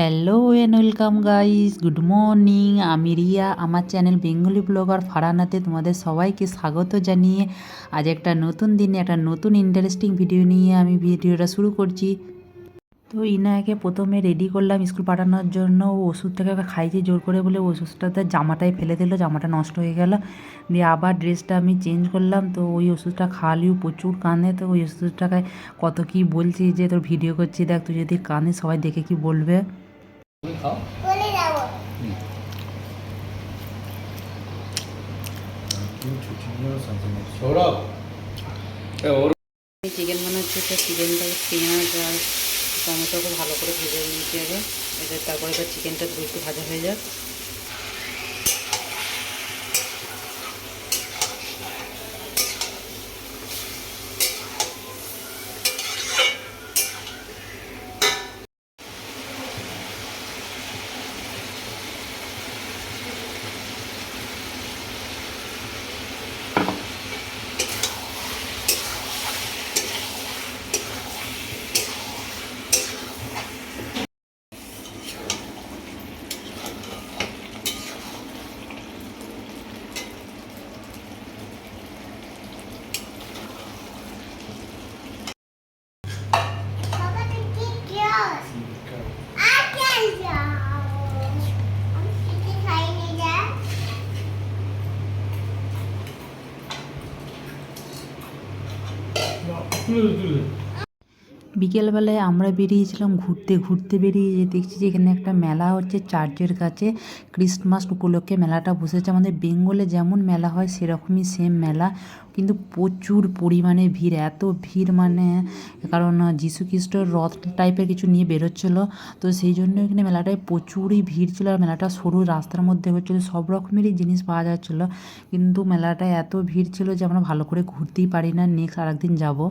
Hello and welcome guys, good morning. আমি রিয়া, আমার channel Bengali blogger ফারহানাতে তোমাদের সবাইকে স্বাগত জানিয়ে আজ একটা নতুন দিনে একটা নতুন ইন্টারেস্টিং ভিডিও নিয়ে আমি ভিডিওটা শুরু করছি। তো ইনাকে প্রথমে রেডি করলাম স্কুল পাঠানোর জন্য। ও ওষুধটাকে ওকে খাইয়েছি জোর করে বলে ওষুধটাতে জামাটাই ফেলে দিল, জামাটা নষ্ট হয়ে গেল। দিয়ে আবার ড্রেসটা আমি চেঞ্জ করলাম। তো ওই ওষুধটা খাওয়ালেও প্রচুর কাঁদে। তো ওই ওষুধটাকে কত কী বলছি যে তোর ভিডিও করছি, দেখ তুই যদি কাঁদে সবাই দেখে কি বলবে। চিকেন বানাচ্ছি, তো চিকেনটাকে পেঁয়াজ আর টমেটোকে ভালো করে ভেজে নিতে হবে। তারপরে এবার চিকেনটা একটু ভাজা হয়ে যাক। বিকেলবেলায় আমরা বেরিয়েছিলাম ঘুরতে বেরিয়ে দেখছি যে এখানে একটা মেলা হচ্ছে চার্চের কাছে। ক্রিসমাস উপলক্ষে মেলাটা বসেছে। আমাদের বেঙ্গলে যেমন মেলা হয় সেরকমই সেম মেলা, কিন্তু প্রচুর পরিমাণে ভিড়। এত ভিড় মানে, কারণ যীশু খ্রিস্টর রথ টাইপের কিছু নিয়ে বেরোচ্ছিলো, তো সেই জন্য এখানে মেলাটায় প্রচুরই ভিড় ছিল। আর মেলাটা সরু রাস্তার মধ্যে হচ্ছিলো, সব রকমেরই জিনিস পাওয়া যাচ্ছিলো, কিন্তু মেলাটায় এত ভিড় ছিল যে আমরা ভালো করে ঘুরতেই পারি না। নেক্সট আরেকদিন যাবো।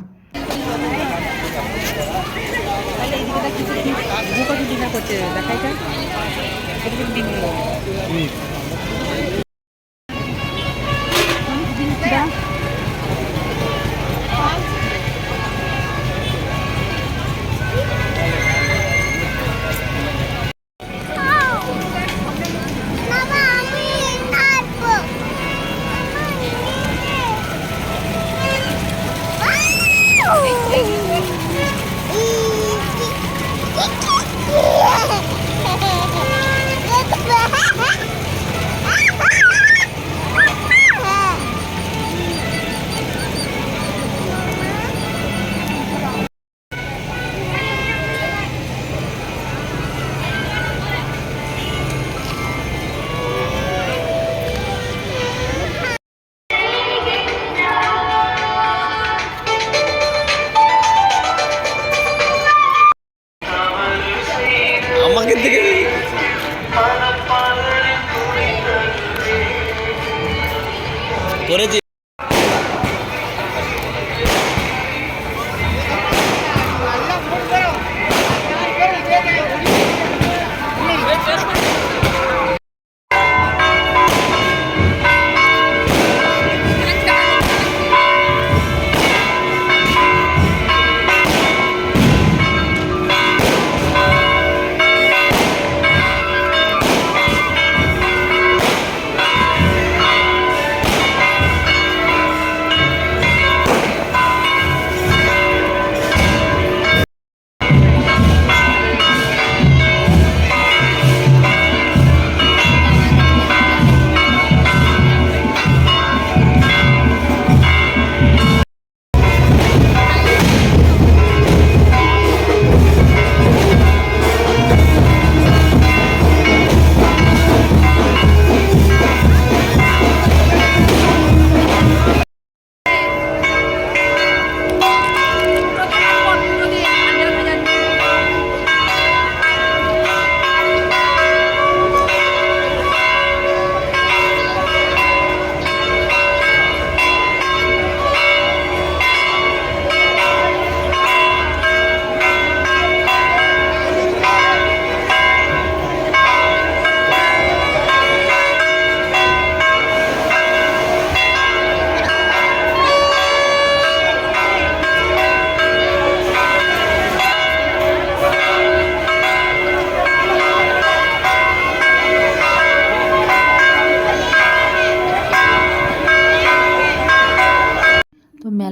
আমাকে দেখে করেছি।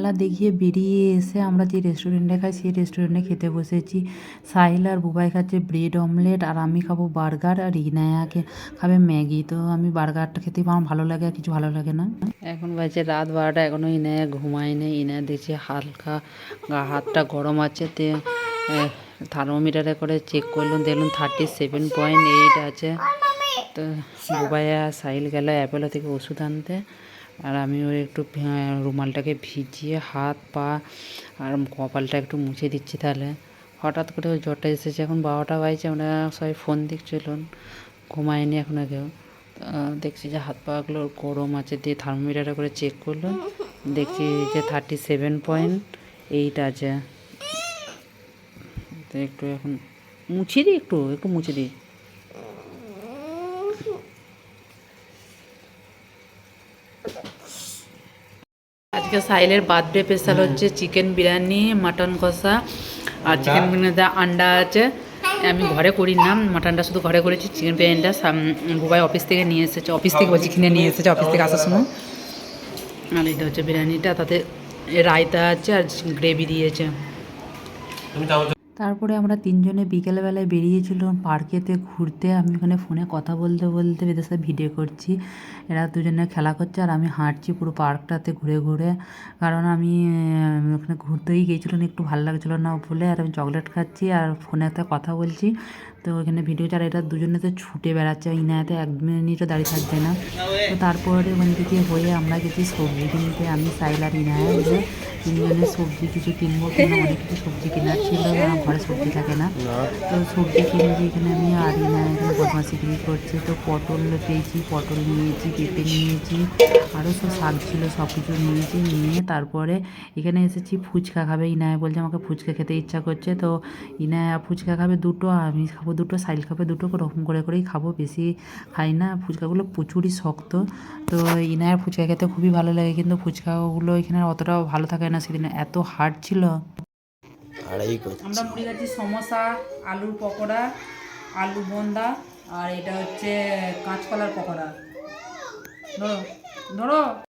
খেলা দেখিয়ে বেরিয়ে এসে আমরা যে রেস্টুরেন্টে খাই সেই রেস্টুরেন্টে খেতে বসেছি। সাহিল আর বুবাই খাচ্ছে ব্রেড অমলেট, আর আমি খাবো বার্গার, আর ইনায়াকে খাবে ম্যাগি। তো আমি বার্গারটা খেতেই আমার ভালো লাগে, আর কিছু ভালো লাগে না। এখন বাজে রাত 12টা, এখনও ইনায়া ঘুমায়নি। ইনায়া দেখছি হালকা হাতটা গরম আছে, তে থার্মোমিটারে করে চেক করলাম, দেখলাম 37.8 আছে। তো বুবাই আর সাহিল গেল অ্যাপেলো থেকে ওষুধ আনতে, আর আমি ওর একটু রুমালটাকে ভিজিয়ে হাত পা আর কপালটা একটু মুছে দিচ্ছি। তাহলে হঠাৎ করে ওই জ্বরটা এসেছে। এখন 12টা বাজছে, আমরা সবাই ফোন দেখছিল, ঘুমায়নি এখনও কেউ। দেখছি যে হাত পাগুলো গরম আছে, দিয়ে থার্মোমিটারে করে চেক করলো, দেখছি যে 37.8 আছে। তো একটু এখন মুছে দিই, একটু মুছে দিই। আজকে সাহিলের বার্থডে স্পেশাল হচ্ছে চিকেন বিরিয়ানি, মাটন কষা, আর চিকেন বিরিয়ানিতে আন্ডা আছে। আমি ঘরে করি না, মাটনটা শুধু ঘরে করেছি, চিকেন বিরিয়ানিটা বুবাই অফিস থেকে নিয়ে এসেছে, অফিস থেকে বলছি কিনে নিয়ে এসেছে অফিস থেকে আসার সময়। আর এটা হচ্ছে বিরিয়ানিটা, তাতে রায়তা আছে আর গ্রেভি দিয়েছে। তারপরে আমরা তিনজনে বিকেলবেলায় বেরিয়েছিলাম পার্কেতে ঘুরতে। আমি ওখানে ফোনে কথা বলতে বলতে এদের সাথে ভিডিও করছি, এরা দুজনে খেলা করছে আর আমি হাঁটছি পুরো পার্কটাতে ঘুরে ঘুরে। কারণ আমি ওখানে ঘুরতেই গিয়েছিলাম, একটু ভালো লাগছিলো না বলে, আর আমি চকলেট খাচ্ছি আর ফোনে একটা কথা বলছি। তো ওখানে ভিডিও চার এটা দুজনে তো ছুটে বেড়াচ্ছে, ইনায়াতে 1 মিনিটও দাঁড়িয়ে থাকবে না। তো তারপরে ওখান থেকে হয়ে আমরা গেছি সবজি কিনতে, আমি সাইল আর ইনায়া মিলে তিনজনের সবজি কিছু কিনবো, অনেক কিছু সবজি কেনার ছিল, ঘরে সবজি থাকে না। তো সবজি কিনেছি এখানে আমি, আর ইনায়া এখানে বদমাশিগিরি করছে। তো পটল পেয়েছি, পটল নিয়েছি, পেঁপে নিয়েছি, আরও সব শাক ছিল, সব কিছু নিয়েছি। নিয়ে তারপরে এখানে এসেছি ফুচকা খাবে। ইনায়া বলছে আমাকে ফুচকা খেতে ইচ্ছা করছে। তো ইনায়া ফুচকা খাবে 2টো, আমি খাবো 2টো, সাইল খাবে 2টো, ওরকম করেই খাবো, বেশি খাই না। ফুচকাগুলো প্রচুরই শক্ত। তো ইনায়ার ফুচকা খেতে খুবই ভালো লাগে, কিন্তু ফুচকাগুলো এখানে অতটাও ভালো থাকে না, সেদিন এত হার্ড ছিল। আমরা মুড়ি খাচ্ছি সমোসা, আলুর পকোড়া, আলু বোন্দা, আর এটা হচ্ছে কাঁচকলার পকোড়া। ধরো ধরো।